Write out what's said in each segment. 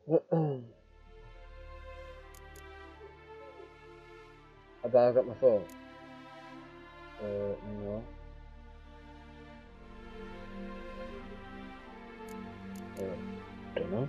Have I got my phone? No. Don't know.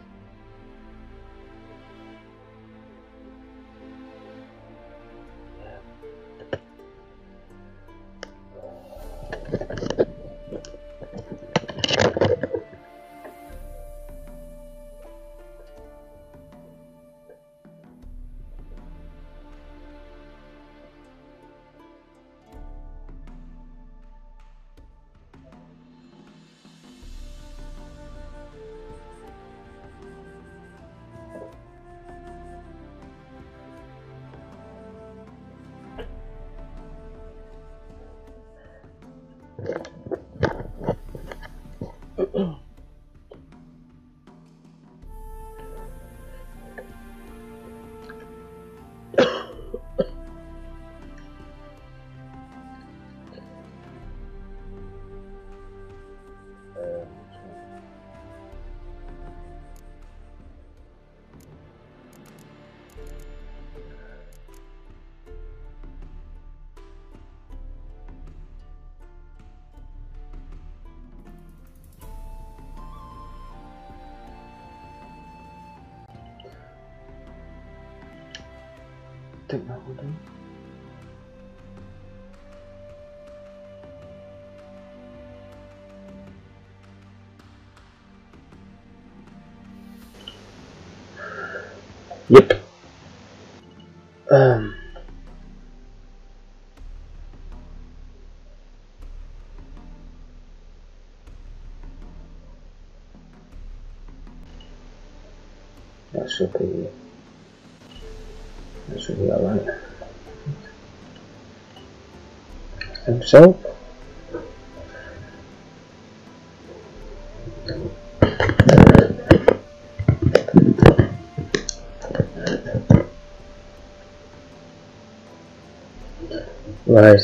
Think that will do. Yep. That should be alright. I think so. Right.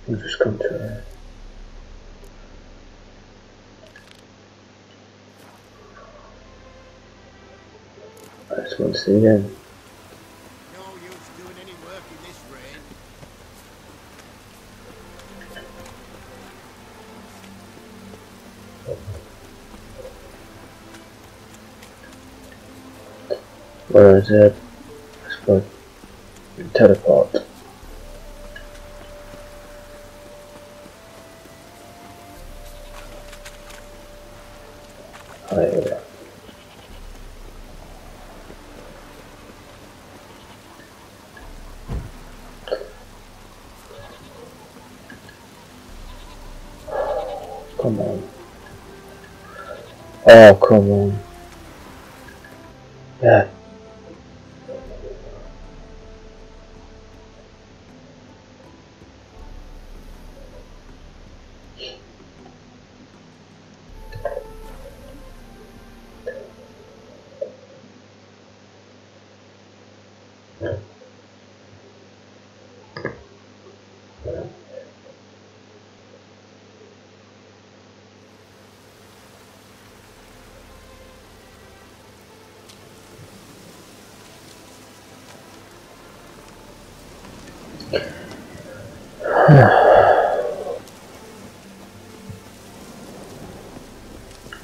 We'll just come to it. I just want to see again. No use doing any work in this rain. Where is it? Let's go teleport. Highway. Come on. Oh, come on. Yeah.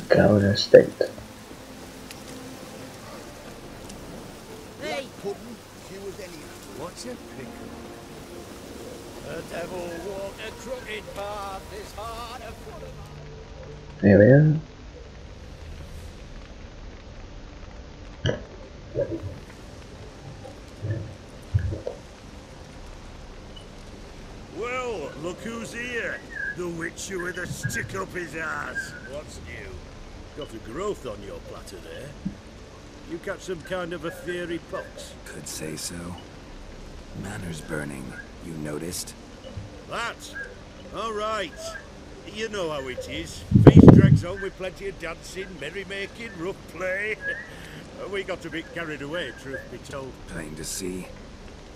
Garden State. Hey, pudding, she was any. What's a pickle? The devil walked a crooked path, his heart a full of. There we are. Well, look who's here. The witcher with a stick up his ass. What's new? Got a growth on your platter there. You catch some kind of a fiery pox? Could say so. Manor's burning, you noticed? That? All right. You know how it is. Feast drags on with plenty of dancing, merrymaking, rough play. We got a bit carried away, truth be told. Plain to see.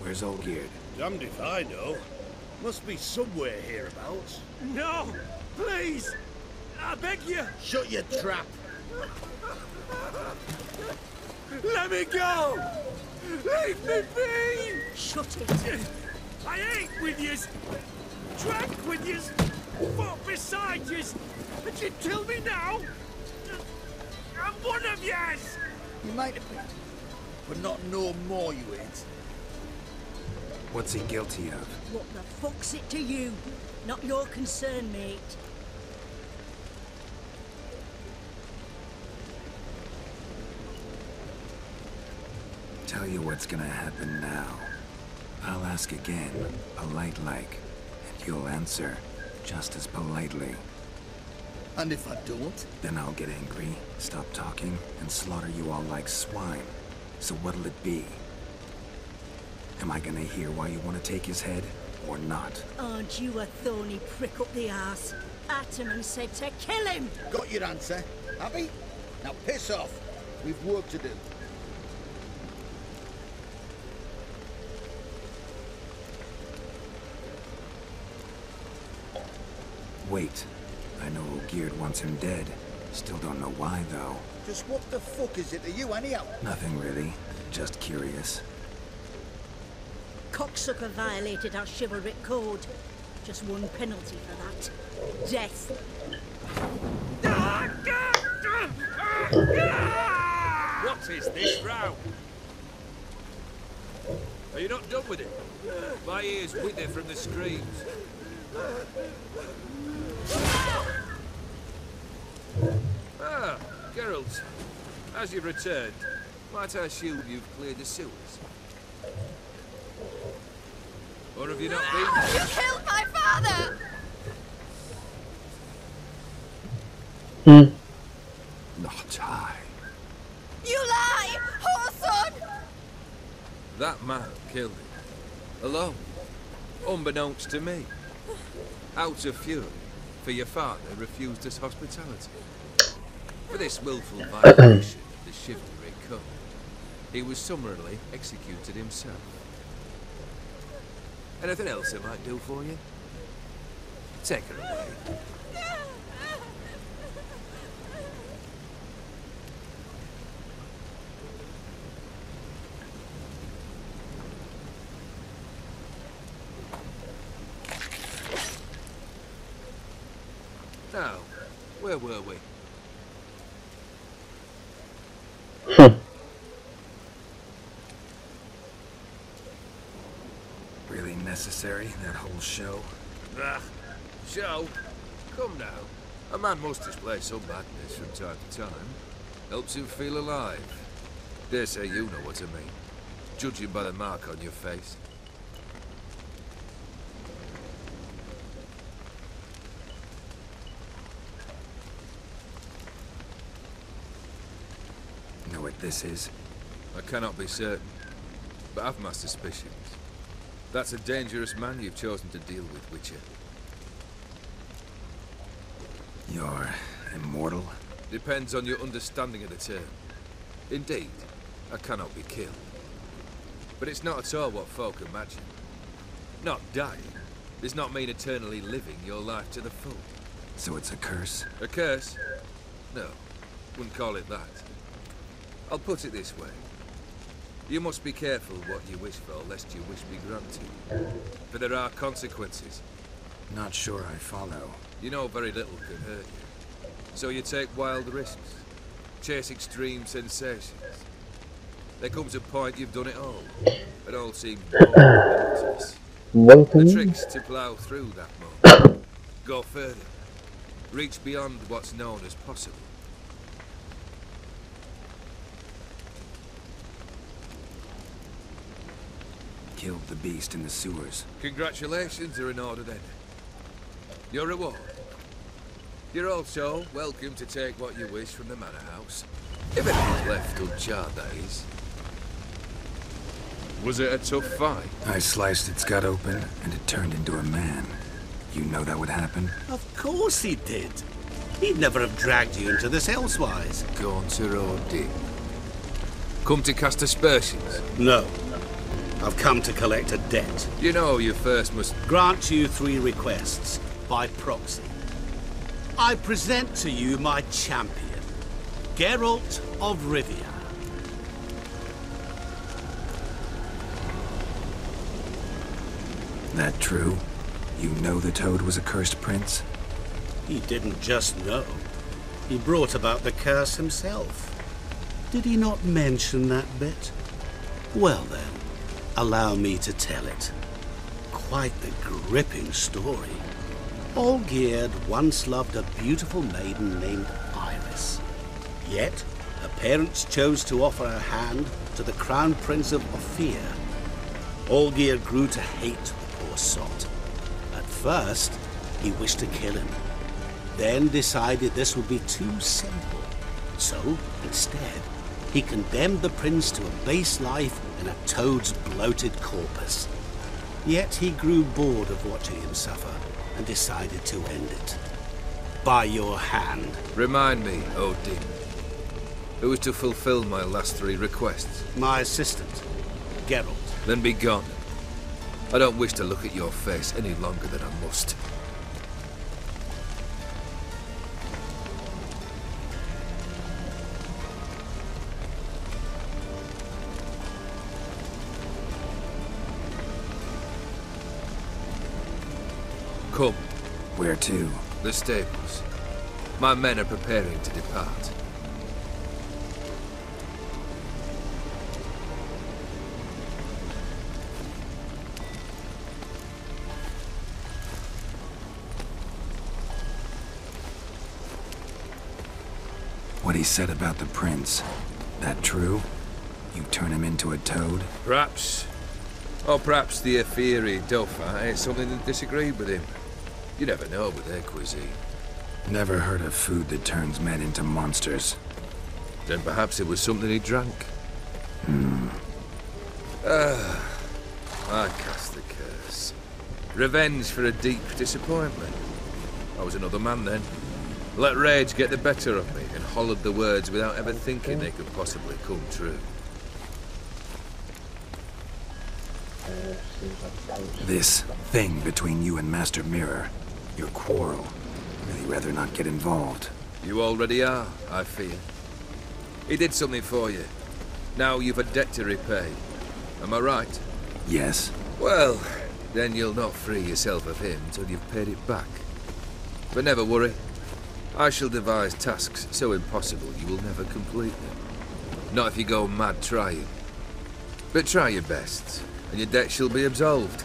Where's old Geard? Damned if I know. Must be somewhere hereabouts. No! Please! I beg you! Shut your trap! Let me go! Leave me be! Shut it! I ate with yous! Drank with yous! Fought beside yous! And you kill me now? I'm one of yous! You might have been, but not no more you ain't. What's he guilty of? What the fuck's it to you? Not your concern, mate. Tell you what's gonna happen now. I'll ask again, polite like, and you'll answer just as politely. And if I don't? Then I'll get angry, stop talking, and slaughter you all like swine. So what'll it be? Am I gonna hear why you want to take his head, or not? Aren't you a thorny prick up the arse? Ataman said to kill him! Got your answer. Happy? Now piss off. We've work to do. Wait. I know Geard wants him dead. Still don't know why, though. Just what the fuck is it to you, anyhow? Nothing really. Just curious. Cocksucker violated our chivalric code. Just one penalty for that. Death. What is this row? Are you not done with it? My ears wither from the screams. Ah, Geralt. As you've returned, might I assume you've cleared the sewers? Or have you not been? You killed my father! Not I. You lie! Whoreson! That man killed him. Alone. Unbeknownst to me. Out of fury, for your father refused us hospitality. For this willful violation of the chivalry code, he was summarily executed himself. Anything else I might do for you? Take her away. Now, where were we? Really necessary, that whole show? Ah, show? Come now. A man must display some madness from time to time. Helps him feel alive. Dare say you know what I mean. Judging by the mark on your face. Know what this is? I cannot be certain, but I've my suspicions. That's a dangerous man you've chosen to deal with, Witcher. You're immortal? Depends on your understanding of the term. Indeed, I cannot be killed. But it's not at all what folk imagine. Not dying does not mean eternally living your life to the full. So it's a curse? A curse? No, wouldn't call it that. I'll put it this way. You must be careful what you wish for, lest your wish be granted. For there are consequences. Not sure I follow. You know very little can hurt you. So you take wild risks. Chase extreme sensations. There comes a point you've done it all. It all seems monotonous. Welcome. The trick's to plough through that moment. Go further. Reach beyond what's known as possible. Killed the beast in the sewers. Congratulations are in order then. Your reward. You're also welcome to take what you wish from the manor house. If it is left uncharred, that is. Was it a tough fight? I sliced its gut open, and it turned into a man. You know that would happen? Of course he did. He'd never have dragged you into this elsewise. Gaunter or Dick? Come to cast aspersions? No. I've come to collect a debt. You know you first must... Grant you 3 requests, by proxy. I present to you my champion, Geralt of Rivia. That true? You know the Toad was a cursed prince? He didn't just know. He brought about the curse himself. Did he not mention that bit? Well then, allow me to tell it. Quite the gripping story. Olgierd once loved a beautiful maiden named Iris. Yet, her parents chose to offer her hand to the Crown Prince of Ophir. Olgierd grew to hate the poor sot. At first, he wished to kill him. Then decided this would be too simple. So, instead, he condemned the prince to a base life in a toad's bloated corpus. Yet he grew bored of watching him suffer and decided to end it. By your hand. Remind me, Odin. Who is to fulfill my last 3 requests? My assistant, Geralt. Then be gone. I don't wish to look at your face any longer than I must. Come. Where to? The stables. My men are preparing to depart. What he said about the prince, that true? You turn him into a toad? Perhaps. Or perhaps the Aphiri Dauphin ate something that disagreed with him. You never know with their cuisine. Never heard of food that turns men into monsters. Then perhaps it was something he drank. I cast the curse. Revenge for a deep disappointment. I was another man then. Let rage get the better of me and hollered the words without ever thinking they could possibly come true. This thing between you and Master Mirror, your quarrel, really rather not get involved. You already are, I fear. He did something for you. Now you've a debt to repay. Am I right? Yes. Well, then you'll not free yourself of him till you've paid it back. But never worry. I shall devise tasks so impossible you will never complete them. Not if you go mad trying. But try your best, and your debt shall be absolved,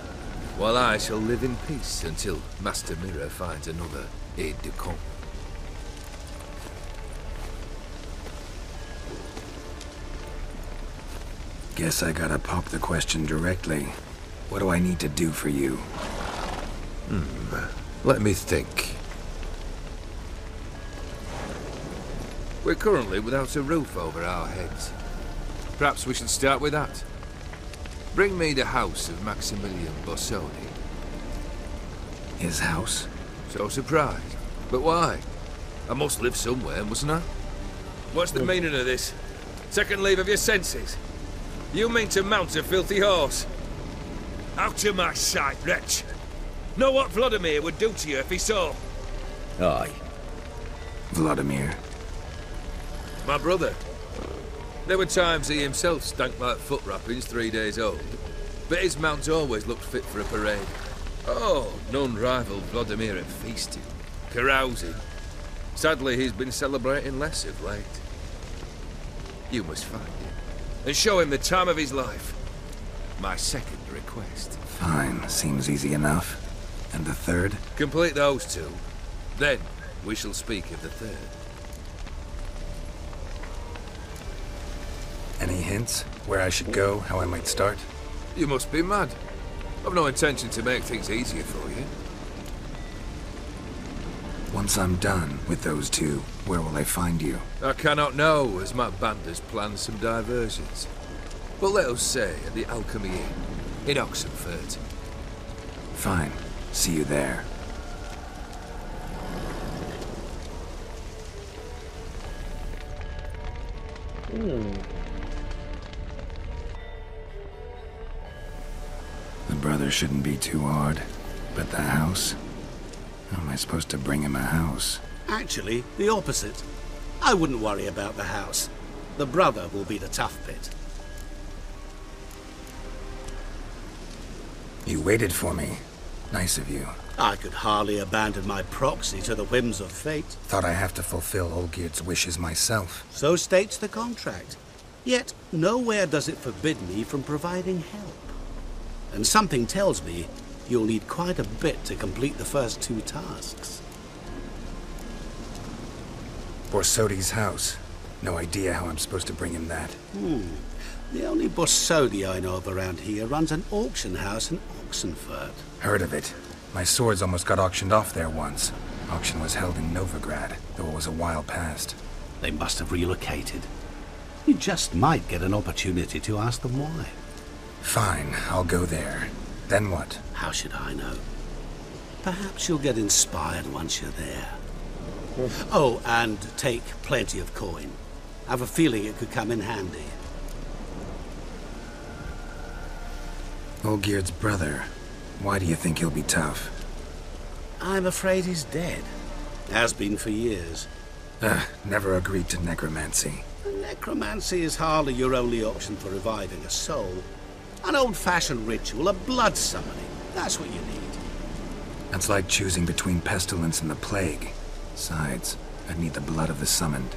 while I shall live in peace until Master Mirror finds another aide-de-camp. Guess I gotta pop the question directly. What do I need to do for you? Let me think. We're currently without a roof over our heads. Perhaps we should start with that. Bring me the house of Maximilian Bossoni. His house? So surprised. But why? I must live somewhere, mustn't I? What's the meaning of this? Second leave of your senses? You mean to mount a filthy horse? Out of my sight, wretch! Know what Vladimir would do to you if he saw? Aye. Vladimir. My brother. There were times he himself stank like foot wrappings 3 days old, but his mount always looked fit for a parade. Oh, none rivaled Vladimir at feasting, carousing. Sadly, he's been celebrating less of late. You must find him, and show him the time of his life. My second request. Fine, seems easy enough. And the third? Complete those 2. Then, we shall speak of the third. Any hints? Where I should go? How I might start? You must be mad. I've no intention to make things easier for you. Once I'm done with those 2, where will I find you? I cannot know, as my band has planned some diversions. But let us say at the Alchemy Inn, in Oxenfurt. Fine. See you there. The brother shouldn't be too hard. But the house? How am I supposed to bring him a house? Actually, the opposite. I wouldn't worry about the house. The brother will be the tough bit. You waited for me. Nice of you. I could hardly abandon my proxy to the whims of fate. Thought I have to fulfill Olgierd's wishes myself. So states the contract. Yet, nowhere does it forbid me from providing help. And something tells me you'll need quite a bit to complete the first 2 tasks. Borsodi's house. No idea how I'm supposed to bring him that. The only Borsodi I know of around here runs an auction house in Oxenfurt. Heard of it. My swords almost got auctioned off there once. Auction was held in Novigrad, though it was a while past. They must have relocated. You just might get an opportunity to ask them why. Fine, I'll go there. Then what? How should I know? Perhaps you'll get inspired once you're there. Oh, and take plenty of coin. I have a feeling it could come in handy. Olgierd's brother. Why do you think he'll be tough? I'm afraid he's dead. Has been for years. Never agreed to necromancy. Necromancy is hardly your only option for reviving a soul. An old-fashioned ritual, a blood summoning. That's what you need. That's like choosing between pestilence and the plague. Besides, I'd need the blood of the summoned.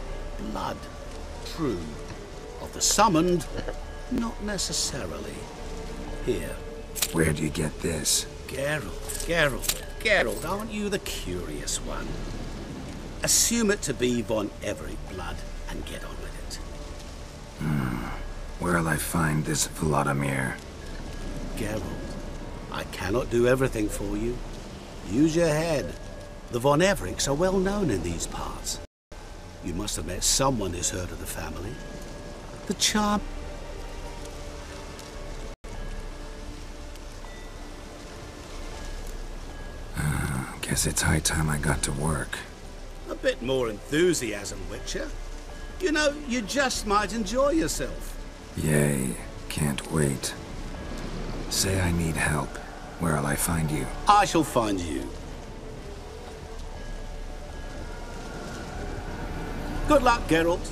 Blood. True. Of the summoned, not necessarily. Here. Where do you get this? Geralt, aren't you the curious one? Assume it to be von Everett blood and get on with it. Where'll I find this Vladimir? Geralt, I cannot do everything for you. Use your head. The von Evericks are well known in these parts. You must have met someone who's heard of the family. The charm... Guess it's high time I got to work. A bit more enthusiasm, Witcher. You know, you just might enjoy yourself. Yay. Can't wait. Say I need help. Where'll I find you? I shall find you. Good luck, Geralt.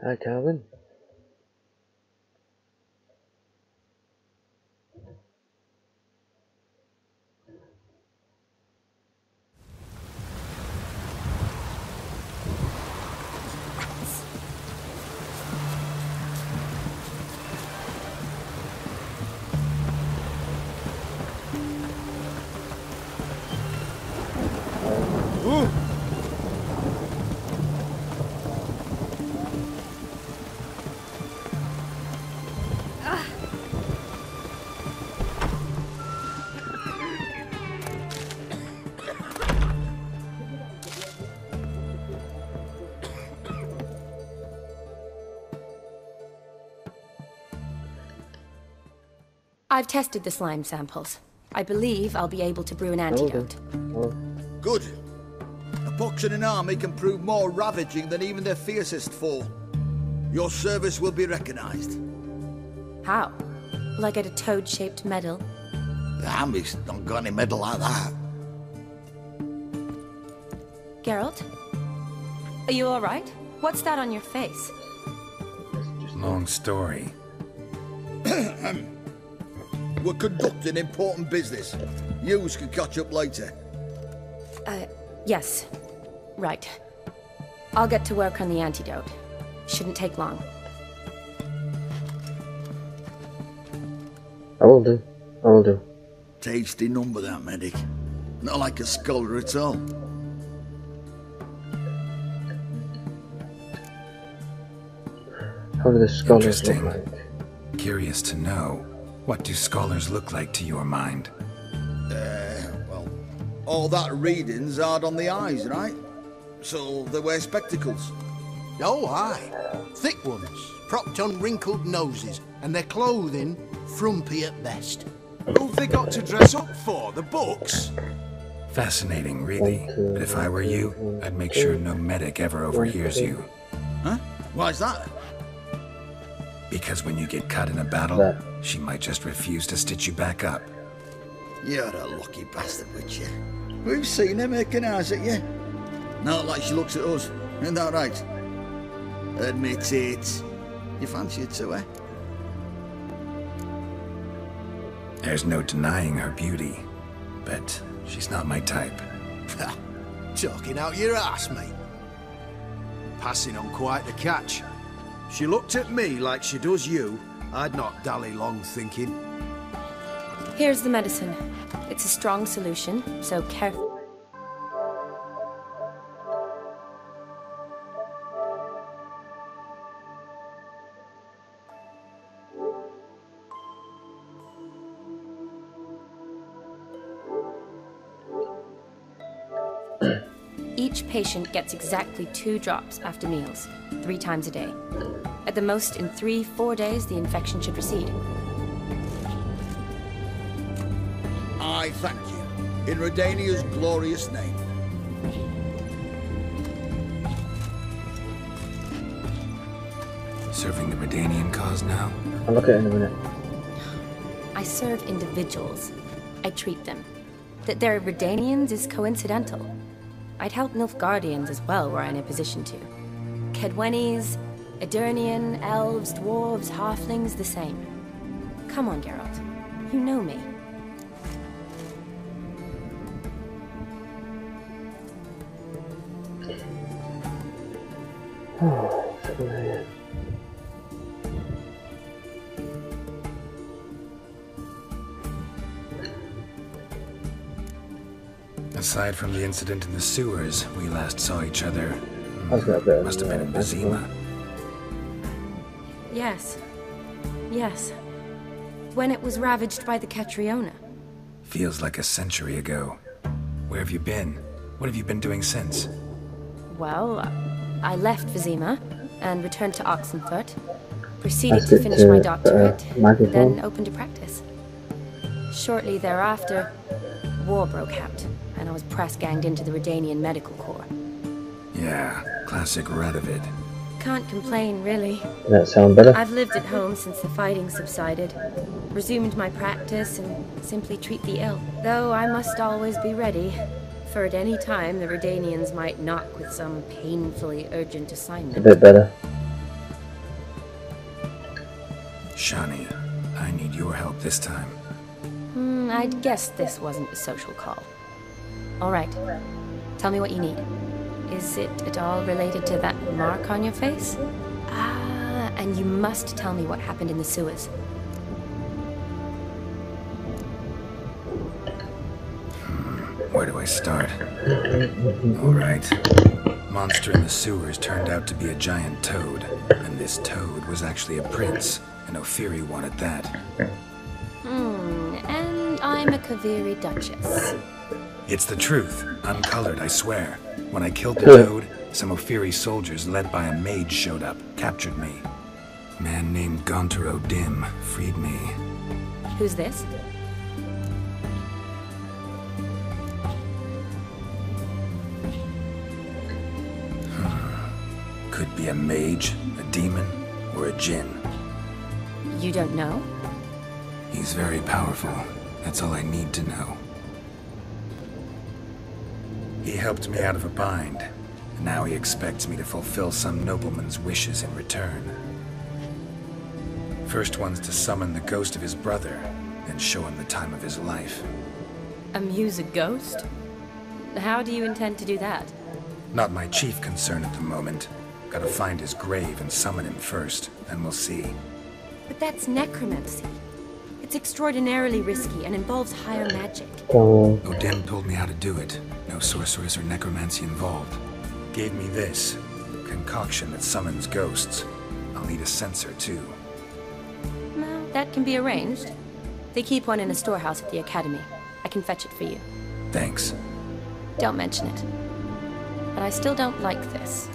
Hi, Calvin. I've tested the slime samples. I believe I'll be able to brew an antidote. Good. A pox in an army can prove more ravaging than even their fiercest foe. Your service will be recognized. How? Will I get a toad-shaped medal? The Army's not got any medal like that. Geralt? Are you alright? What's that on your face? Long story. We're conducting important business. Yous can catch up later. Yes. Right. I'll get to work on the antidote. Shouldn't take long. I will do. I will do. Tasty number, that medic. Not like a scholar at all. How do the scholars look Interesting. like? Curious to know, what do scholars look like to your mind? Well, all that reading's hard on the eyes, right? So they wear spectacles. Oh, aye. Thick ones, propped on wrinkled noses, and their clothing frumpy at best. Who've they got to dress up for? The books? Fascinating, really. But if I were you, I'd make sure no medic ever overhears you. Huh? Why's that? Because when you get cut in a battle, she might just refuse to stitch you back up. You're a lucky bastard, Witcher. We've seen her making eyes at you. Not like she looks at us. Isn't that right? Admit it. You fancy it too, eh? There's no denying her beauty, but she's not my type. Talking out your ass, mate. Passing on quite the catch. She looked at me like she does you. I'd not dally long thinking. Here's the medicine. It's a strong solution, so careful. Each patient gets exactly 2 drops after meals, 3 times a day. At the most, in 3-4 days, the infection should recede. I thank you. In Redania's glorious name. Serving the Redanian cause now? I'll look at it in a minute. I serve individuals. I treat them. That they're Redanians is coincidental. I'd help Nilfgaardians as well were I in a position to. Kedwenis, Edirnian, elves, dwarves, halflings, the same. Come on, Geralt. You know me. Oh, familiar. Aside from the incident in the sewers, we last saw each other. I've got a bit of Must have been in Vizima. Yes. Yes. When it was ravaged by the Catriona. Feels like a century ago. Where have you been? What have you been doing since? Well, I left Vizima and returned to Oxenfurt. Proceeded That's to it, finish my doctorate, microphone. then opened a practice. Shortly thereafter, war broke out, and I was press-ganged into the Redanian Medical Corps. Yeah, classic Radovid. Can't complain, really. Does that sound better? I've lived at home since the fighting subsided, resumed my practice, and simply treat the ill. Though I must always be ready, for at any time the Redanians might knock with some painfully urgent assignment. A bit better. Shani, I need your help this time. I'd guess this wasn't a social call. All right. Tell me what you need. Is it at all related to that mark on your face? Ah, and you must tell me what happened in the sewers. Where do I start? All right. Monster in the sewers turned out to be a giant toad, and this toad was actually a prince, and Ophiri wanted that. And I'm a Kaviri Duchess. It's the truth, uncolored, I swear. When I killed the toad, some Ophiri soldiers led by a mage showed up, captured me. A man named Gontaro Dim freed me. Who's this? Could be a mage, a demon, or a djinn. You don't know? He's very powerful. That's all I need to know. He helped me out of a bind, and now he expects me to fulfill some nobleman's wishes in return. First one's to summon the ghost of his brother, then show him the time of his life. Amuse a ghost? How do you intend to do that? Not my chief concern at the moment. Gotta find his grave and summon him first, then we'll see. But that's necromancy. It's extraordinarily risky and involves higher magic. Odin told me how to do it. No sorceress or necromancy involved. Gave me this concoction that summons ghosts. I'll need a censer too. Well, that can be arranged. They keep one in a storehouse at the academy. I can fetch it for you. Thanks. Don't mention it. But I still don't like this.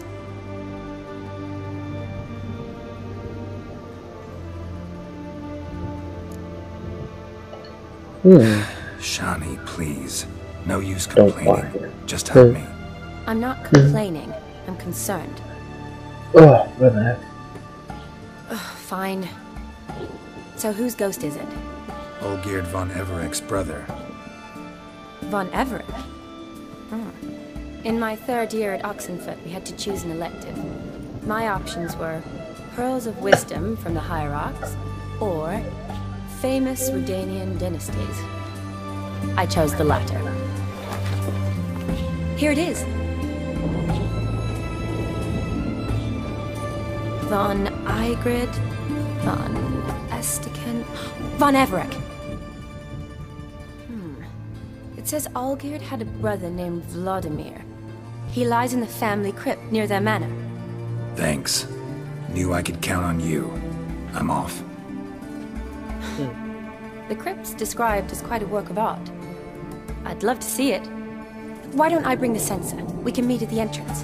Shani, please. No use complaining. Just help me. I'm not complaining. I'm concerned. Oh, where the heck? Fine. So whose ghost is it? Olgierd von Everek's brother. Von Everett? In my third year at Oxenfoot, we had to choose an elective. My options were Pearls of Wisdom from the Hierarchs, or famous Redanian dynasties. I chose the latter. Here it is. Von Igrid, Von Estiken, Von Everek. It says Olgierd had a brother named Vladimir. He lies in the family crypt near their manor. Thanks. Knew I could count on you. I'm off. The crypt's described as quite a work of art. I'd love to see it. Why don't I bring the censer? We can meet at the entrance.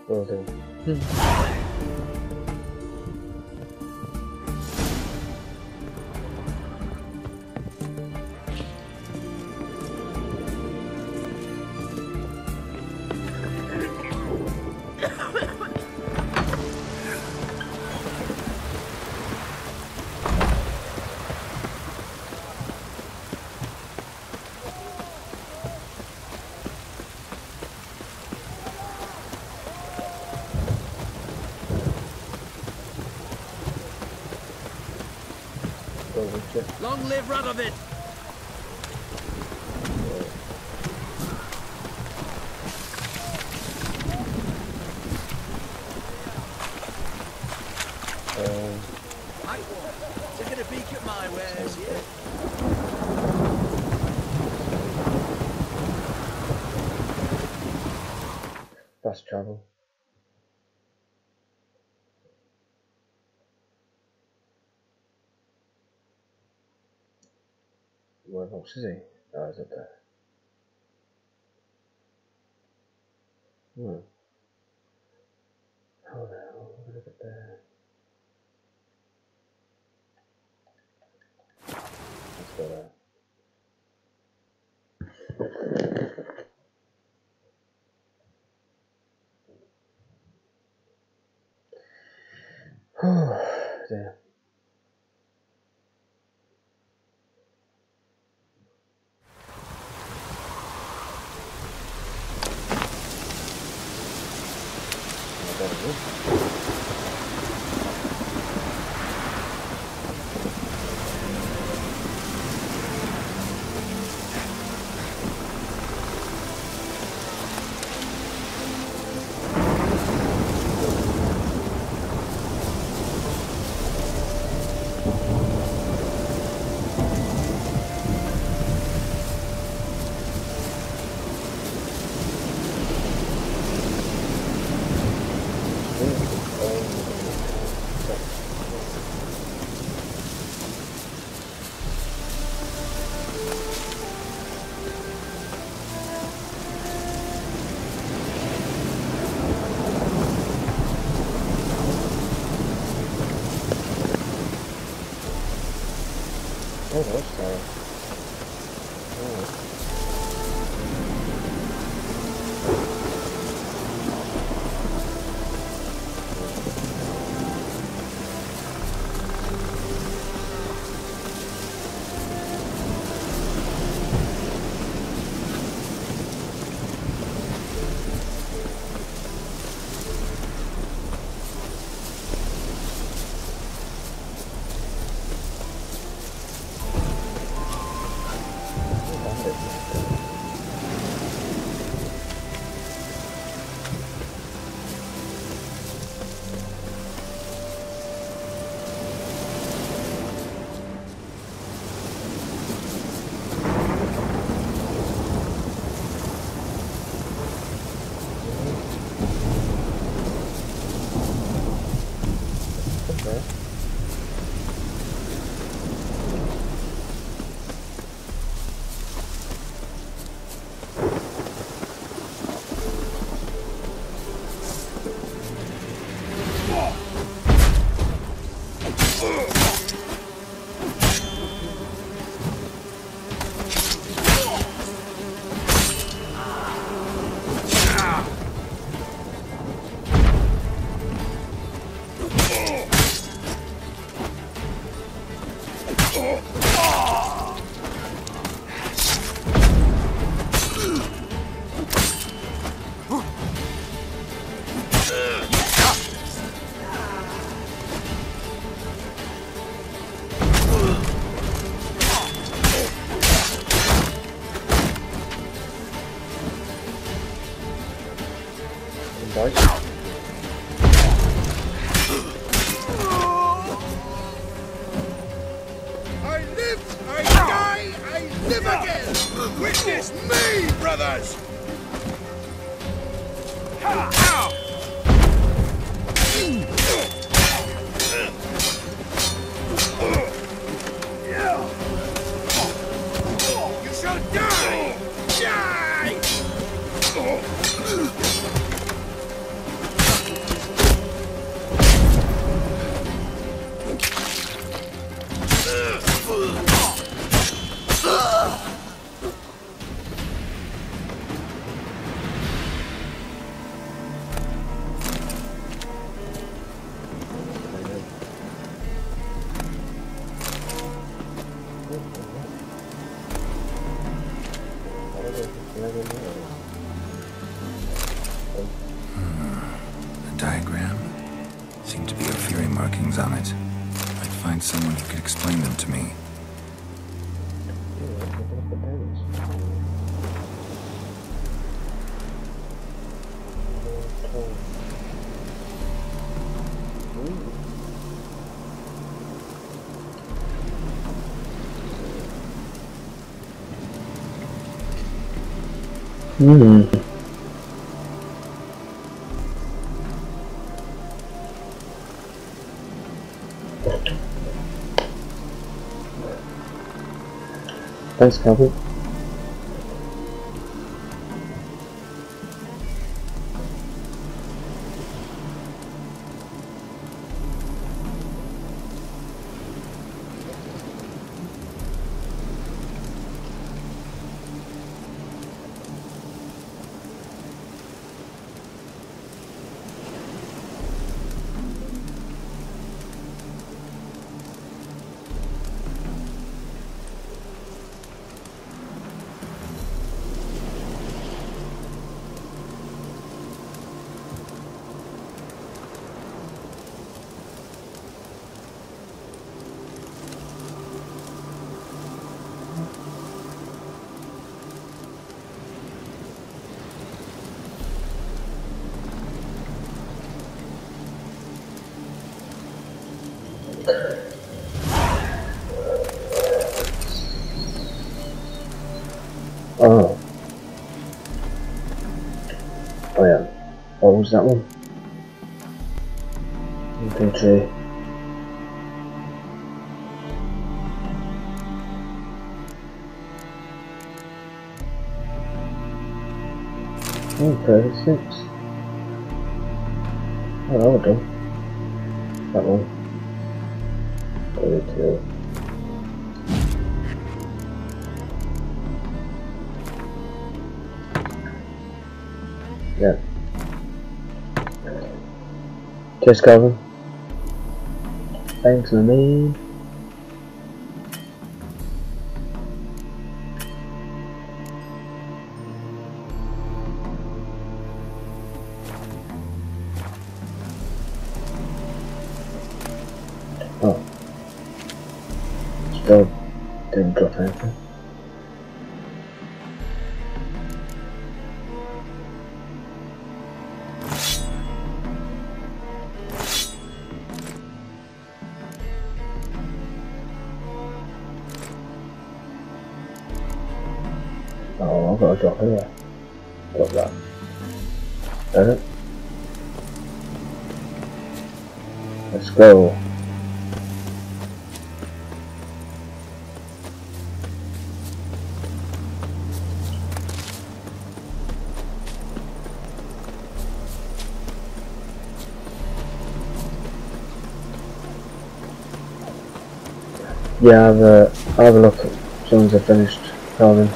Will do. Long live Radovid! Taking a peek at my wares, yeah? Fast travel. Whereabouts is he? Oh, he's up there. How the hell? We're gonna get there. Let's go there. Oh, dear. Oh, that's sorry. The diagram seemed to be Ophiri markings on it. I'd find someone who could explain them to me. Thanks, Calvin. Oh. Oh yeah. What was that one? Infantry. Oh, 36. Oh, that would do. That one. 32. Yeah. Cheers, Calvin. Thanks, Lamine. Oh. Still didn't drop anything. Oh, I've got a drop here. Drop that. Does it? Let's go. Yeah, I'll have a look as soon as I've finished carving.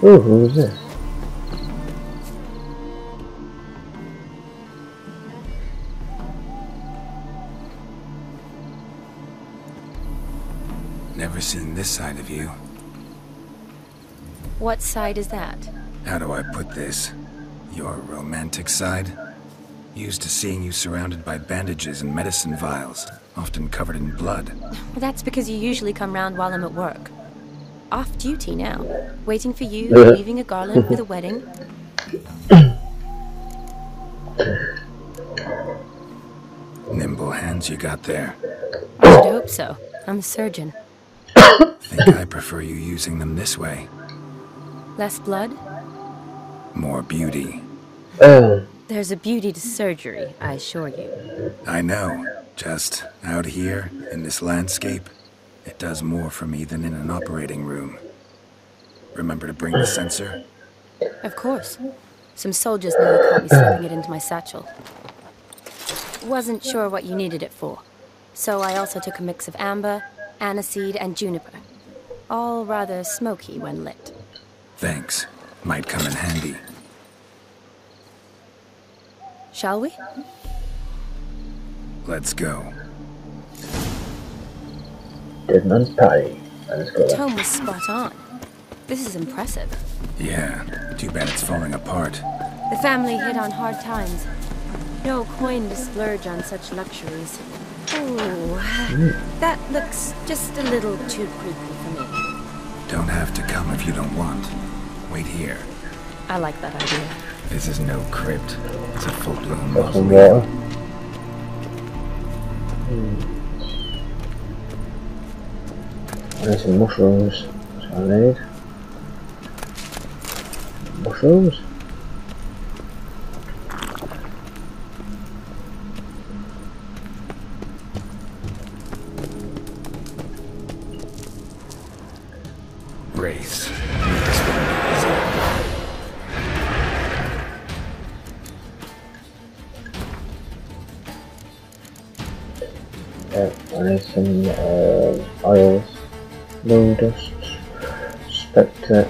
Ooh, who was this? Never seen this side of you. What side is that? How do I put this? Your romantic side? Used to seeing you surrounded by bandages and medicine vials, often covered in blood. Well, that's because you usually come round while I'm at work. Off duty now. Waiting for you, weaving a garland for the wedding. Nimble hands you got there. I should hope so. I'm a surgeon. Think I prefer you using them this way. Less blood? More beauty. There's a beauty to surgery, I assure you. I know. Just out here, in this landscape, it does more for me than in an operating room. Remember to bring the sensor? Of course. Some soldiers nearly caught me slipping it into my satchel. Wasn't sure what you needed it for, so I also took a mix of amber, aniseed, and juniper. All rather smoky when lit. Thanks. Might come in handy. Shall we? Let's go. Deadman's Pie. Let's go. The tone was spot on. This is impressive. Yeah, too bad it's falling apart. The family hit on hard times. No coin to splurge on such luxuries. Oh, that looks just a little too creepy for me. Don't have to come if you don't want. Wait here. I like that idea. This is no crypt. It's a full-blown Got some mausoleum. water. And some mushrooms. That's what I need. Mushrooms? Wraiths. I need some oils, moon dust, spectre.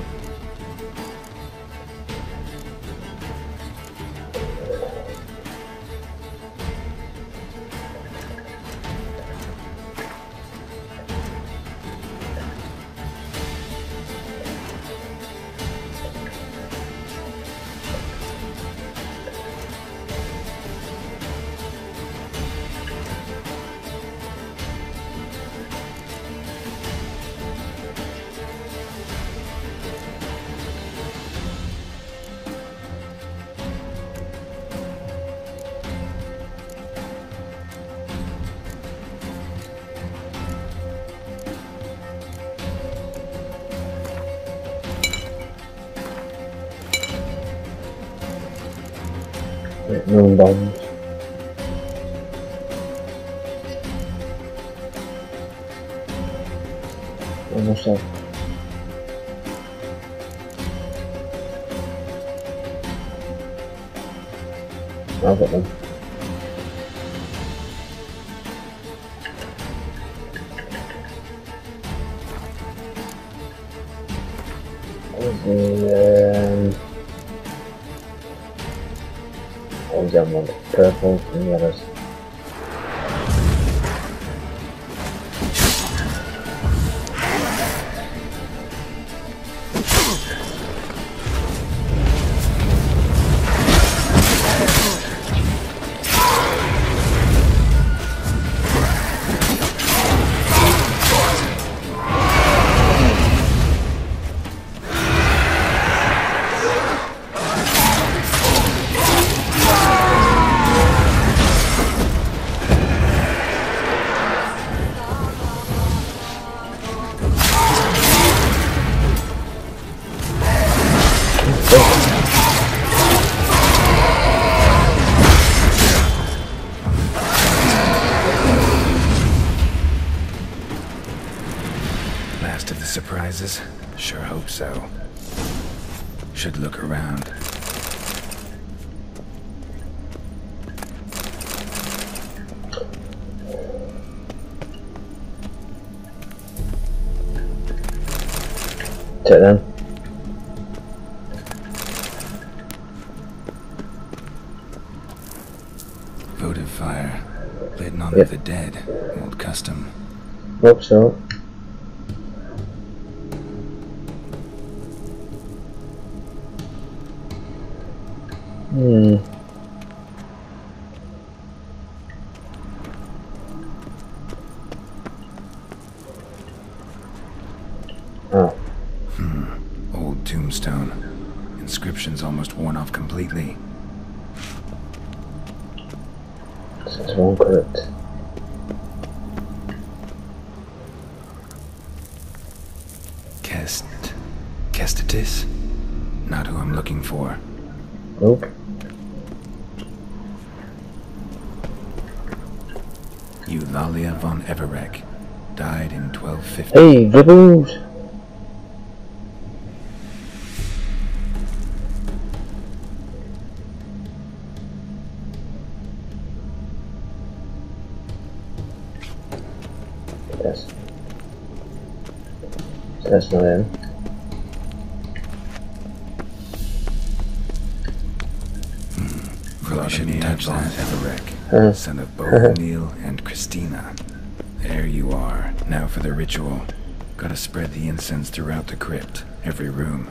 Moon bombs. Almost there. I've got them. One want purple and the others. Last of the surprises? Sure hope so. Should look around. Take them. Honor the dead. Old custom. Hope so. Old tombstone. Inscription's almost worn off completely. This is one crypt. Kestatis? Not who I'm looking for. Nope. Eulalia von Everek. Died in 1250. Hey, Dribbles! Yes. So that's not him. Really shouldn't touch that. Everek, son of Bohemil and Christina. There you are. Now for the ritual. Gotta spread the incense throughout the crypt, every room.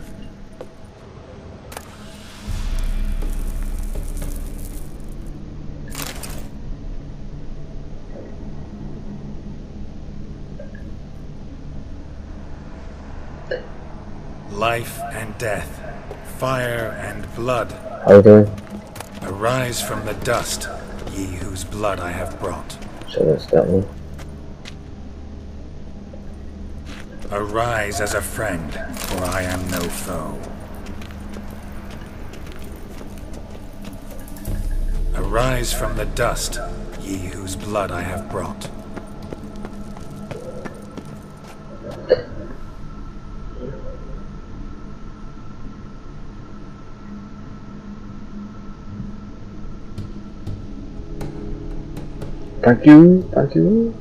Life and death, fire and blood. How you doing? Arise from the dust, ye whose blood I have brought. So that's that one. Arise as a friend, for I am no foe. Arise from the dust, ye whose blood I have brought. Thank you, thank you.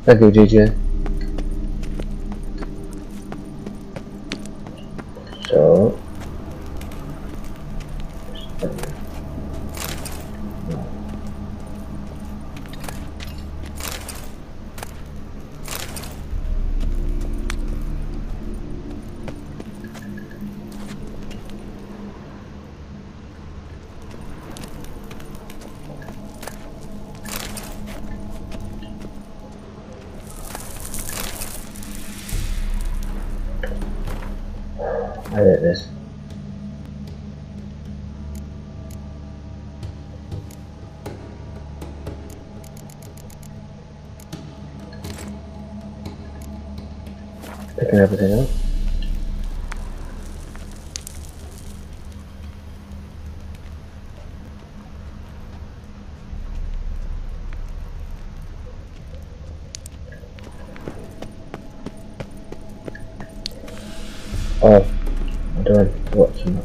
Thank you, GJ. So I did this. Picking everything up. Oh, I'm doing watching.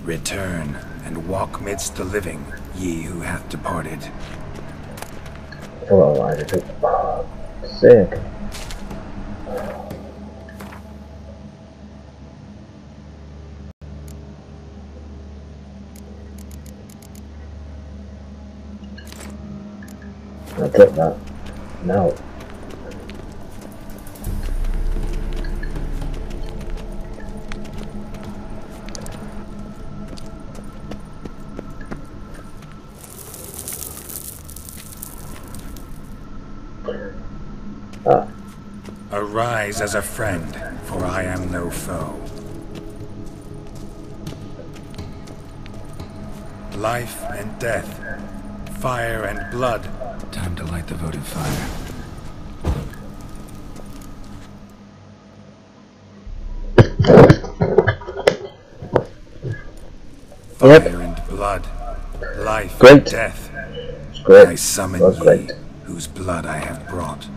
Return and walk midst the living, ye who hath departed. Oh, I did it. Oh, sick. I'll get that. Now. Arise as a friend, for I am no foe. Life and death, fire and blood. Time to light the votive fire. Fire and blood, life and death. Great. I summon ye, whose blood I have brought.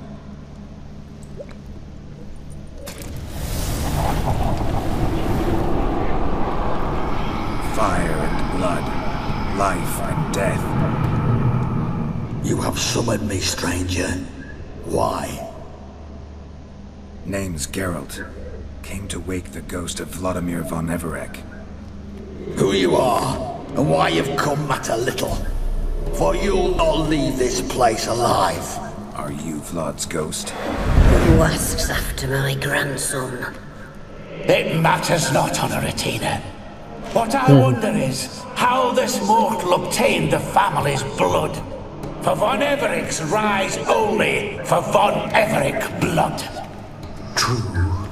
Fire and blood, life and death. You have summoned me, stranger. Why? Name's Geralt. Came to wake the ghost of Vladimir von Everec. Who you are, and why you've come matter little. For you'll not leave this place alive. Are you Vlad's ghost? Who asks after my grandson? It matters not, Honoratina. What I wonder is how this mortal obtained the family's blood. For von Everic's rise only for von Everec blood. True.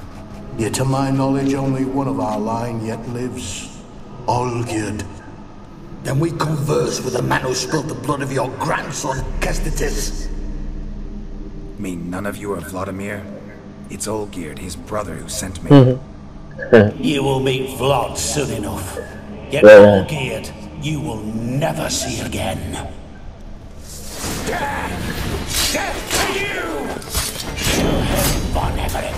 Yet to my knowledge, only one of our line yet lives. Olgierd. Then we converse with the man who spilled the blood of your grandson, Kestitis. Mean none of you are Vladimir? It's Olgierd, his brother, who sent me. You will meet Vlad soon enough. Yet Olgierd, you will never see again. Death to you! Von Everec.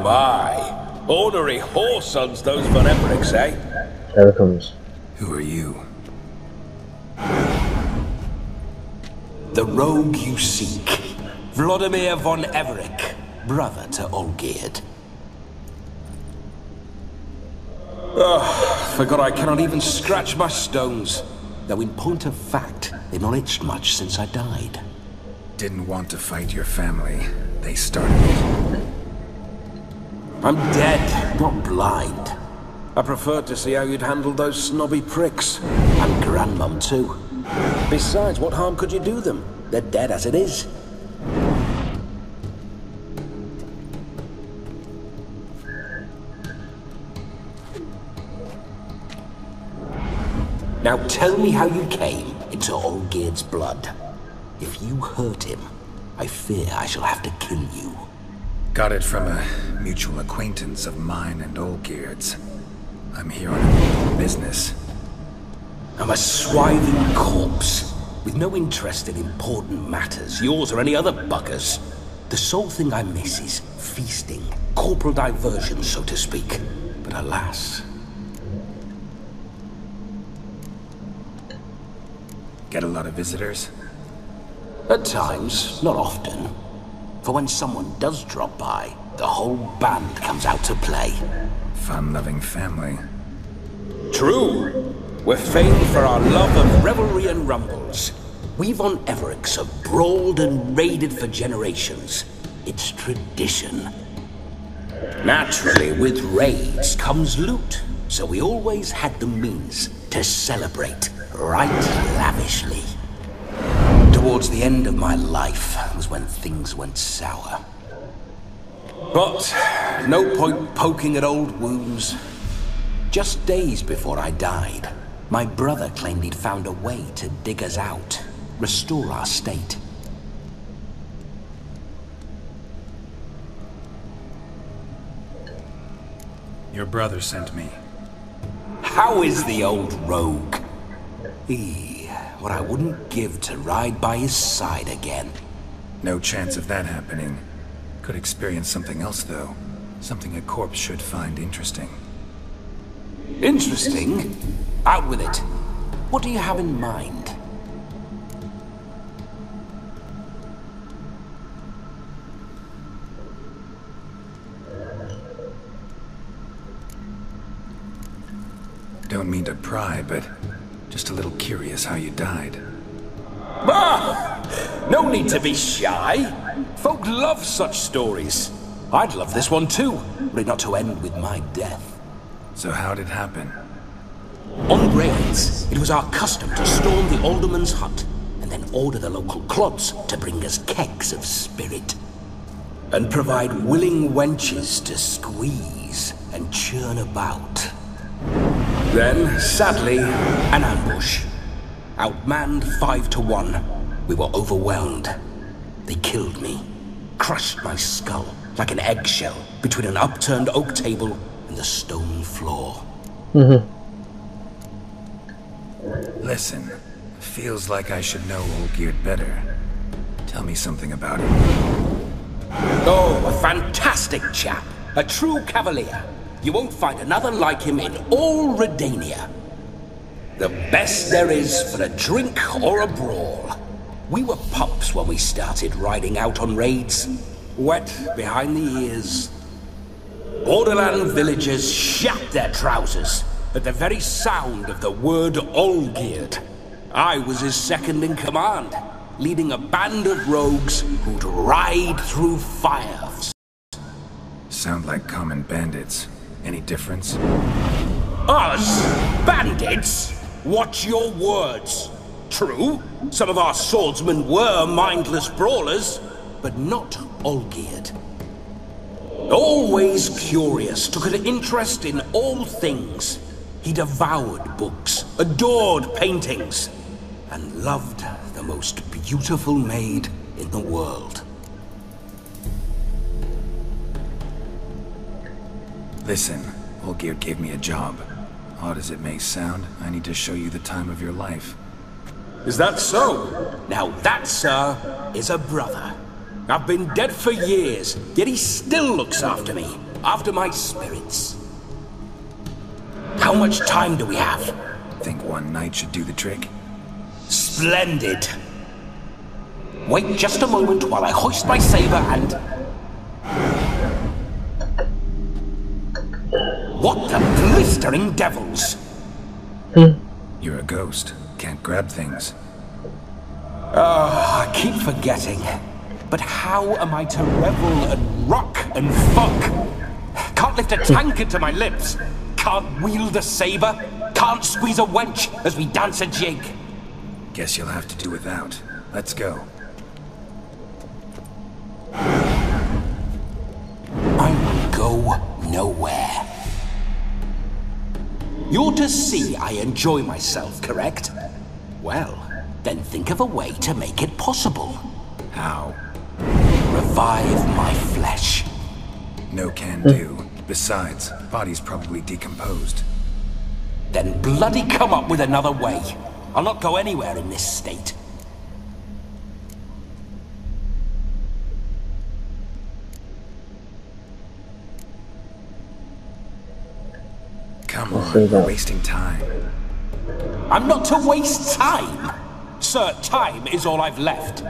My. Ornery whoresons those von Everecs, eh? There it comes. Who are you? The rogue you seek. Vladimir von Everec, brother to Olgierd. Forgot I cannot even scratch my stones. Though in point of fact, they've not itched much since I died. Didn't want to fight your family. They started it. I'm dead, not blind. I preferred to see how you'd handled those snobby pricks. And Grandmum too. Besides, what harm could you do them? They're dead as it is. Now tell me how you came into Olgierd's blood. If you hurt him, I fear I shall have to kill you. Got it from a mutual acquaintance of mine and Olgierd's. I'm here on business. I'm a swiving corpse, with no interest in important matters, yours or any other buggers. The sole thing I miss is feasting, corporal diversion, so to speak. But alas... Get a lot of visitors? At times, not often. For when someone does drop by, the whole band comes out to play. Fun-loving family. True. We're famed for our love of revelry and rumbles. We von Everecs have brawled and raided for generations. It's tradition. Naturally, with raids comes loot, so we always had the means to celebrate right lavishly. Towards the end of my life was when things went sour. But no point poking at old wounds. Just days before I died, my brother claimed he'd found a way to dig us out, restore our state. Your brother sent me. How is the old rogue? What I wouldn't give to ride by his side again. No chance of that happening. Could experience something else, though. Something a corpse should find interesting. Interesting? Out with it. What do you have in mind? Don't mean to pry, but just a little curious how you died. Ah! No need to be shy. Folk love such stories. I'd love this one too, were it not to end with my death. So how'd it happen? On raids, it was our custom to storm the alderman's hut and then order the local clods to bring us kegs of spirit. And provide willing wenches to squeeze and churn about. Then, sadly, an ambush. Outmanned 5 to 1. We were overwhelmed. They killed me. Crushed my skull like an eggshell between an upturned oak table and the stone floor. Listen, feels like I should know Olgierd better. Tell me something about him. Oh, a fantastic chap. A true cavalier. You won't find another like him in all Redania. The best there is for a drink or a brawl. We were pups when we started riding out on raids. Wet behind the ears. Borderland villagers shat their trousers at the very sound of the word Olgierd. I was his second in command, leading a band of rogues who'd ride through fires. Sound like common bandits. Any difference? Us? Bandits? Watch your words. True, some of our swordsmen were mindless brawlers, but not Olgierd. Always curious, took an interest in all things. He devoured books, adored paintings, and loved the most beautiful maid in the world. Listen, Olgierd gave me a job. Odd as it may sound, I need to show you the time of your life. Is that so? Now that, sir, is a brother. I've been dead for years, yet he still looks after me, after my spirits. How much time do we have? Think one night should do the trick? Splendid. Wait just a moment while I hoist my saber and... What the blistering devils? You're a ghost. Can't grab things. I keep forgetting. But how am I to revel and rock and fuck? Can't lift a tankard to my lips. Can't wield a saber. Can't squeeze a wench as we dance a jig. Guess you'll have to do without. Let's go. I will go nowhere. You're to see I enjoy myself, correct? Well, then think of a way to make it possible. How? Revive my flesh. No can do. Besides, body's probably decomposed. Then bloody come up with another way. I'll not go anywhere in this state. Come on, we're wasting time. I'm not to waste time. Sir, time is all I've left.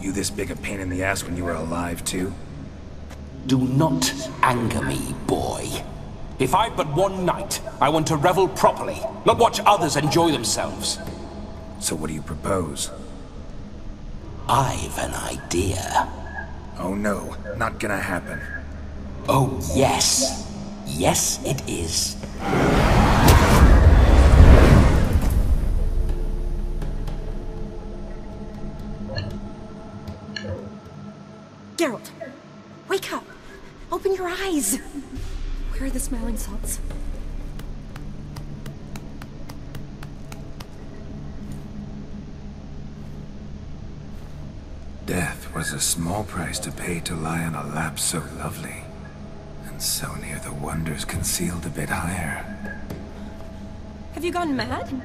You this big a pain in the ass when you were alive, too? Do not anger me, boy. If I've but one night, I want to revel properly, not watch others enjoy themselves. So what do you propose? I've an idea. Oh no, not gonna happen. Oh yes. Yes, it is. Geralt, wake up! Open your eyes! Where are the smelling salts? Death was a small price to pay to lie on a lap so lovely, and so near the wonders concealed a bit higher. Have you gone mad?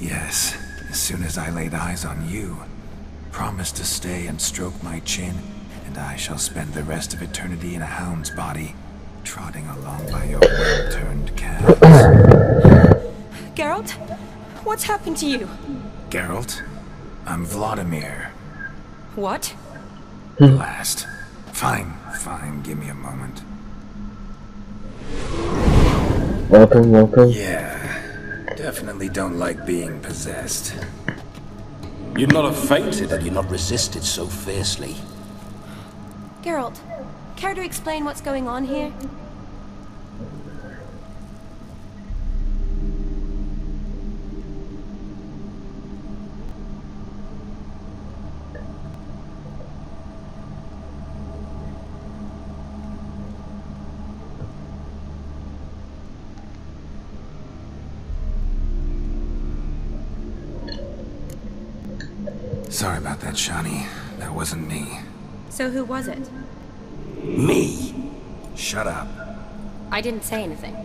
Yes, as soon as I laid eyes on you, promised to stay and stroke my chin, and I shall spend the rest of eternity in a hound's body, trotting along by your well-turned calves. Geralt? What's happened to you? Geralt? I'm Vladimir. What? Last. Fine, give me a moment. Welcome. Yeah, definitely don't like being possessed. You'd not have fainted had you not resisted so fiercely. Geralt, care to explain what's going on here? Sorry about that, Shani. That wasn't me. So who was it? Me? Shut up. I didn't say anything.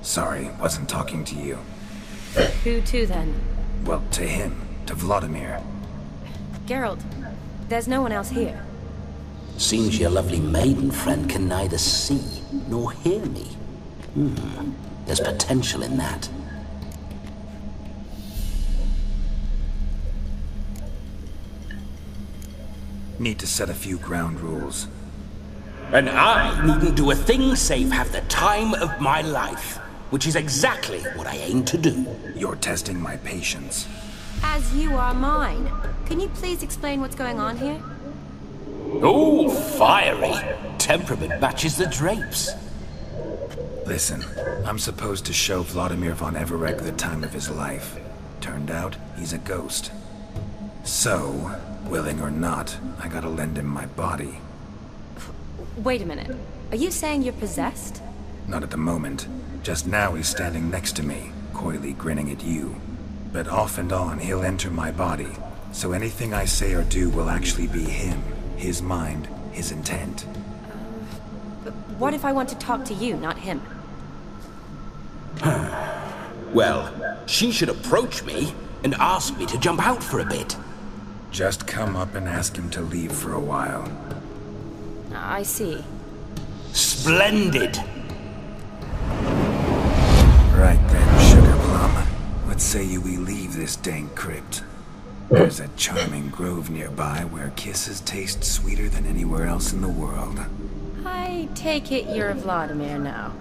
Sorry, wasn't talking to you. Who to, then? Well, to him. To Vladimir. Geralt, there's no one else here. Seems your lovely maiden friend can neither see nor hear me. There's potential in that. Need to set a few ground rules. And I needn't do a thing save have the time of my life, which is exactly what I aim to do. You're testing my patience. As you are mine. Can you please explain what's going on here? Oh, fiery. Temperament matches the drapes. Listen, I'm supposed to show Vladimir von Everec the time of his life. Turned out, he's a ghost. So, willing or not, I gotta lend him my body. Wait a minute. Are you saying you're possessed? Not at the moment. Just now he's standing next to me, coyly grinning at you. But off and on, he'll enter my body. So anything I say or do will actually be him. His mind, his intent. But what if I want to talk to you, not him? Well, she should approach me and ask me to jump out for a bit. Just come up and ask him to leave for a while. I see. Splendid! Right then, Sugar Plum. What say you we leave this dank crypt? There's a charming grove nearby where kisses taste sweeter than anywhere else in the world. I take it you're Vladimir now.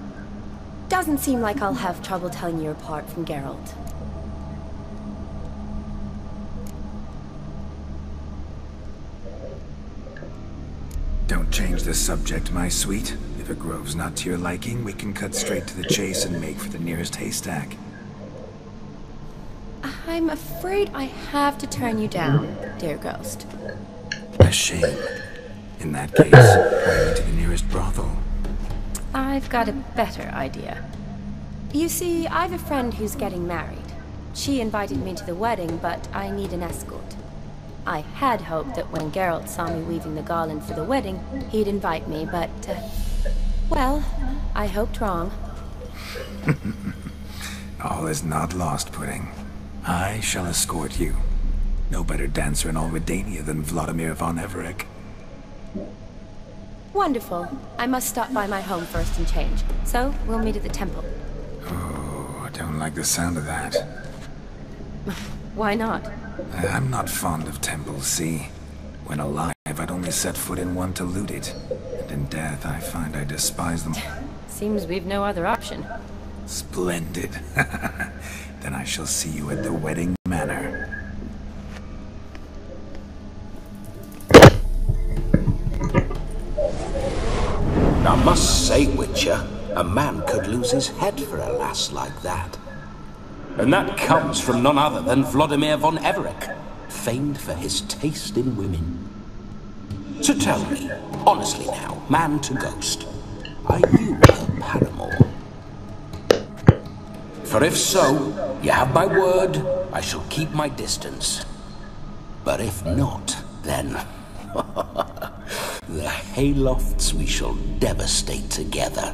Doesn't seem like I'll have trouble telling you apart from Geralt. Don't change the subject, my sweet. If a grove's not to your liking, we can cut straight to the chase and make for the nearest haystack. I'm afraid I have to turn you down, dear ghost. A shame. In that case, point me to the nearest brothel. I've got a better idea. You see, I've a friend who's getting married. She invited me to the wedding, but I need an escort. I had hoped that when Geralt saw me weaving the garland for the wedding, he'd invite me, but, well, I hoped wrong. All is not lost, Pudding. I shall escort you. No better dancer in all Redania than Vladimir von Everec. Wonderful. I must stop by my home first and change, so we'll meet at the temple. Oh, I don't like the sound of that. Why not? I'm not fond of temples, see? When alive, I'd only set foot in one to loot it. And in death, I find I despise them. Seems we've no other option. Splendid. Then I shall see you at the wedding manor. I must say, Witcher, a man could lose his head for a lass like that. And that comes from none other than Vladimir von Everec, famed for his taste in women. So tell me, honestly now, man to ghost, are you her paramour? For if so, you have my word, I shall keep my distance. But if not, then the haylofts we shall devastate together.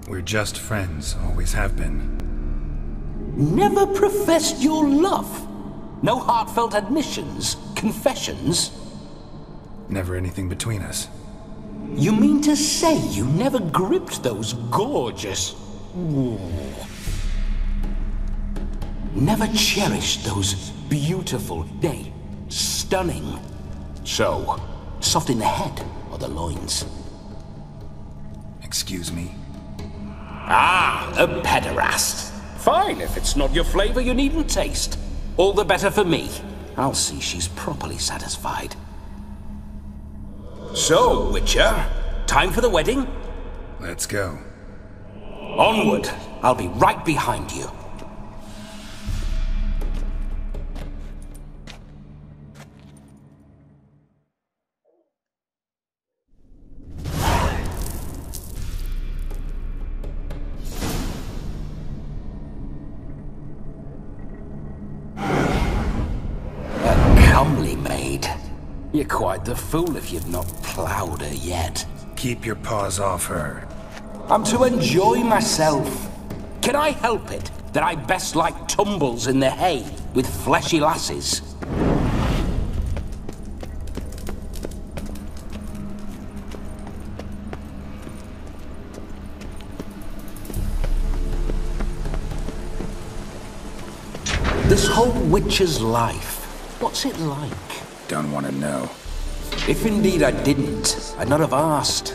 We're just friends, always have been. Never professed your love? No heartfelt admissions, confessions? Never anything between us. You mean to say you never gripped those gorgeous... Never cherished those beautiful, nay, stunning... So, soft in the head or the loins? Excuse me? Ah, a pederast. Fine, if it's not your flavor, you needn't taste. All the better for me. I'll see she's properly satisfied. So, Witcher, time for the wedding? Let's go. Onward. I'll be right behind you. You're quite the fool if you've not ploughed her yet. Keep your paws off her. I'm to enjoy myself. Can I help it that I best like tumbles in the hay with fleshy lasses? This whole witcher's life, what's it like? Don't want to know. If indeed I didn't, I'd not have asked.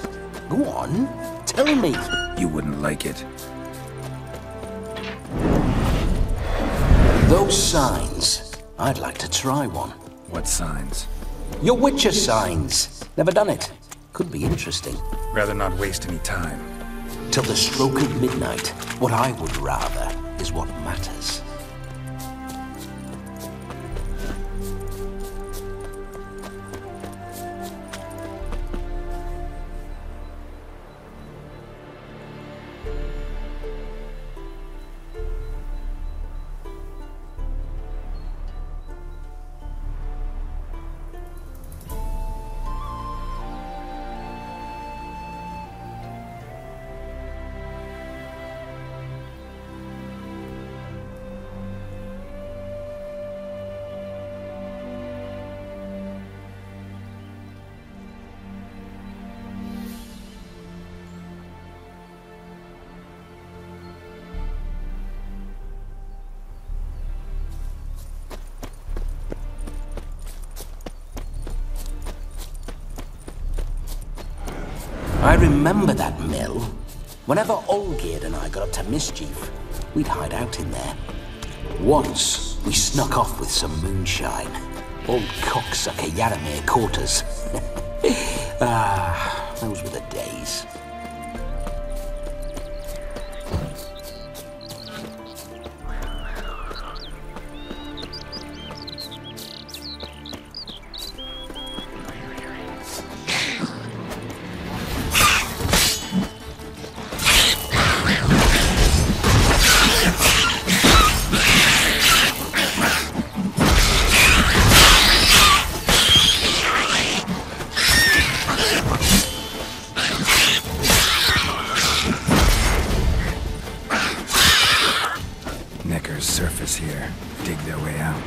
Go on, tell me. You wouldn't like it. Those signs, I'd like to try one. What signs? Your witcher signs. Never done it. Could be interesting. Rather not waste any time. Till the stroke of midnight, what I would rather is what matters. I remember that mill. Whenever Olgierd and I got up to mischief, we'd hide out in there. Once, we snuck off with some moonshine. Old cocksucker Yaramir caught us. Those were the days. Surface here. Dig their way out.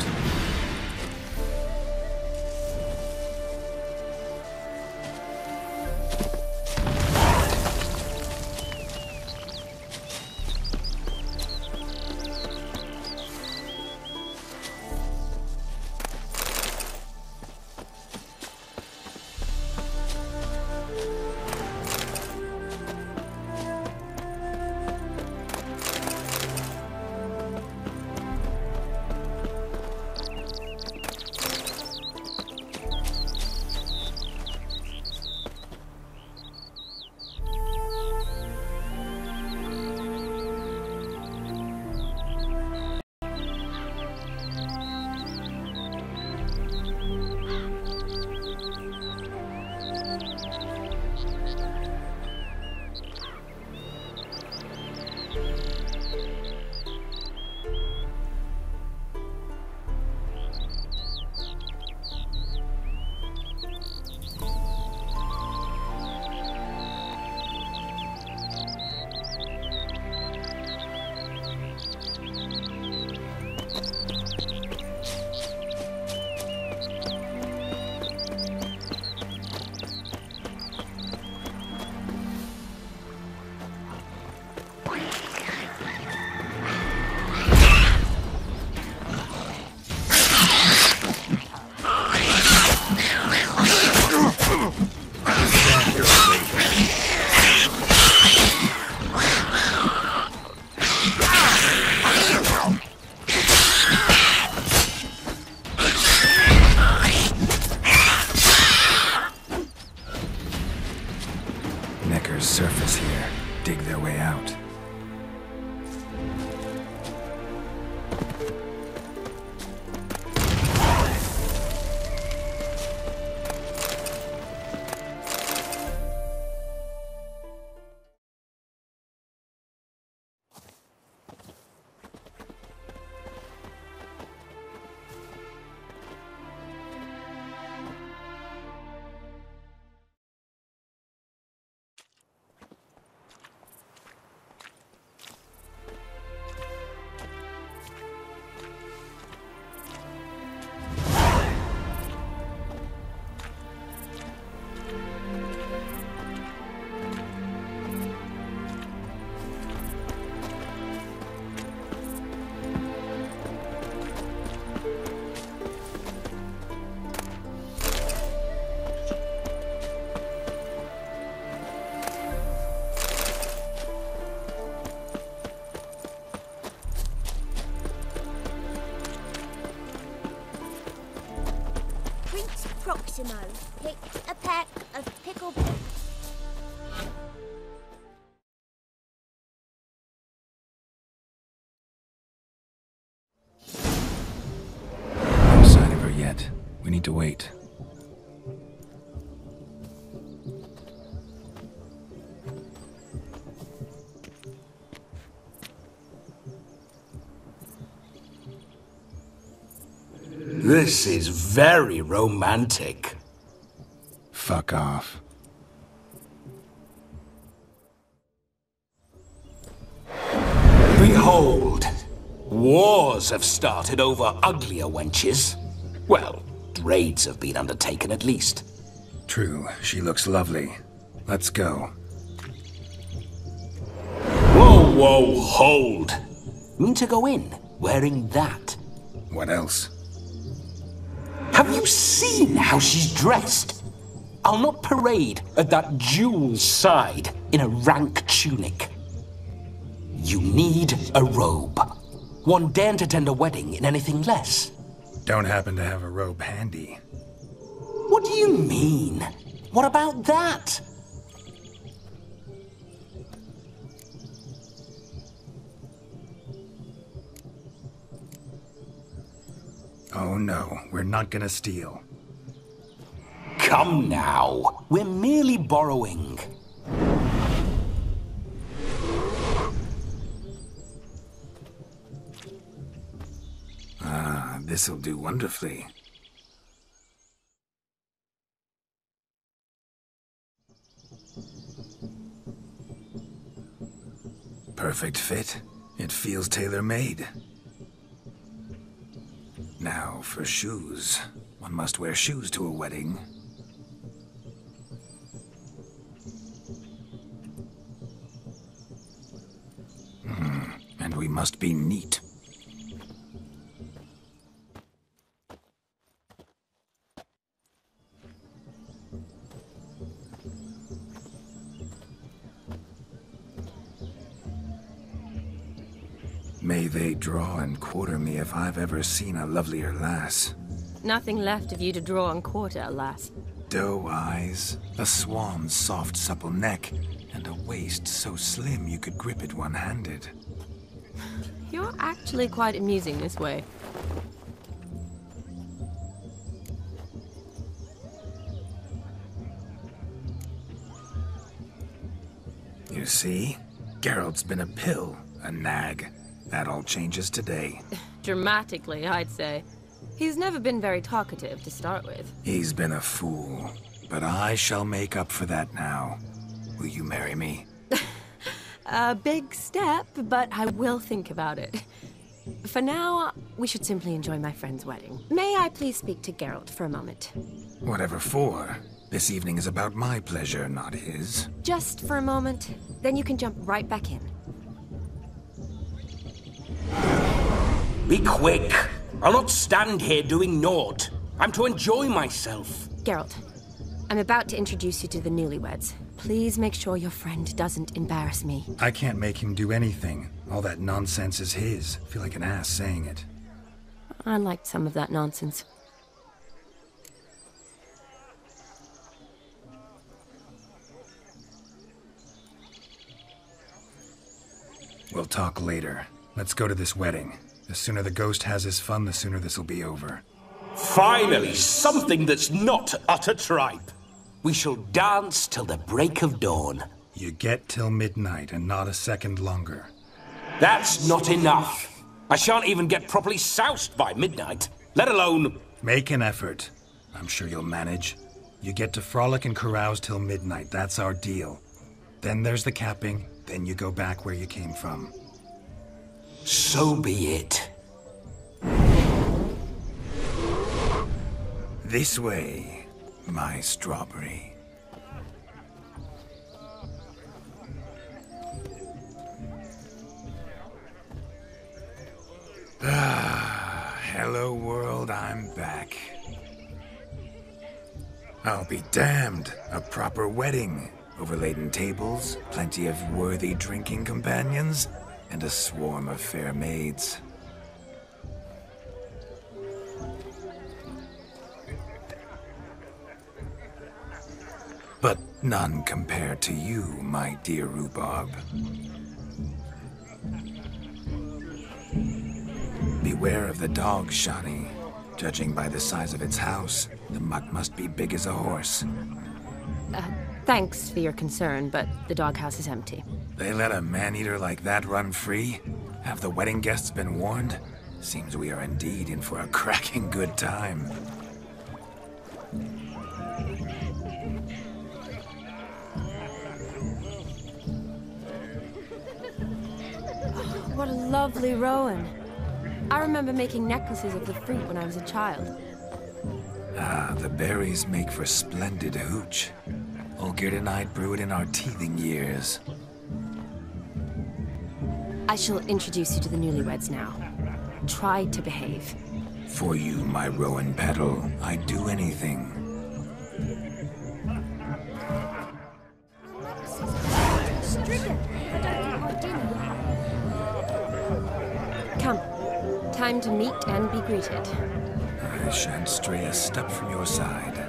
Surface here. Dig their way out. Carissimo, pick a pack of pickled... No sign of her yet. We need to wait. This is very romantic. Fuck off. Behold! Wars have started over uglier wenches. Well, raids have been undertaken at least. True, she looks lovely. Let's go. Whoa, whoa, hold! Mean to go in, wearing that. What else? Have you seen how she's dressed? I'll not parade at that jewel's side in a rank tunic. You need a robe. One daren't attend a wedding in anything less. Don't happen to have a robe handy. What do you mean? What about that? Oh no, we're not gonna steal. Come now, we're merely borrowing. Ah, this'll do wonderfully. Perfect fit. It feels tailor-made. Now, for shoes. One must wear shoes to a wedding. And we must be neat. May they draw and quarter me if I've ever seen a lovelier lass. Nothing left of you to draw and quarter, alas. Doe eyes, a swan's soft supple neck, and a waist so slim you could grip it one-handed. You're actually quite amusing this way. You see? Geralt's been a pill, a nag. That all changes today. Dramatically, I'd say. He's never been very talkative to start with. He's been a fool, but I shall make up for that now. Will you marry me? A big step, but I will think about it. For now, we should simply enjoy my friend's wedding. May I please speak to Geralt for a moment? Whatever for. This evening is about my pleasure, not his. Just for a moment, then you can jump right back in. Be quick! I'll not stand here doing naught. I'm to enjoy myself. Geralt, I'm about to introduce you to the newlyweds. Please make sure your friend doesn't embarrass me. I can't make him do anything. All that nonsense is his. I feel like an ass saying it. I liked some of that nonsense. We'll talk later. Let's go to this wedding. The sooner the ghost has his fun, the sooner this'll be over. Finally, something that's not utter tripe. We shall dance till the break of dawn. You get till midnight and not a second longer. That's not enough. I shan't even get properly soused by midnight, let alone... Make an effort. I'm sure you'll manage. You get to frolic and carouse till midnight. That's our deal. Then there's the capping. Then you go back where you came from. So be it. This way, my strawberry. Ah, hello world, I'm back. I'll be damned. A proper wedding. Overladen tables, plenty of worthy drinking companions, and a swarm of fair maids. But none compared to you, my dear rhubarb. Beware of the dog, Shani. Judging by the size of its house, the mutt must be big as a horse. Thanks for your concern, but the doghouse is empty. They let a man-eater like that run free? Have the wedding guests been warned? Seems we are indeed in for a cracking good time. What a lovely rowan. I remember making necklaces of the fruit when I was a child. Ah, the berries make for splendid hooch. Olgerd and I brew it in our teething years. I shall introduce you to the newlyweds now. Try to behave. For you, my rowan petal, I'd do anything. Come. Time to meet and be greeted. I shan't stray a step from your side.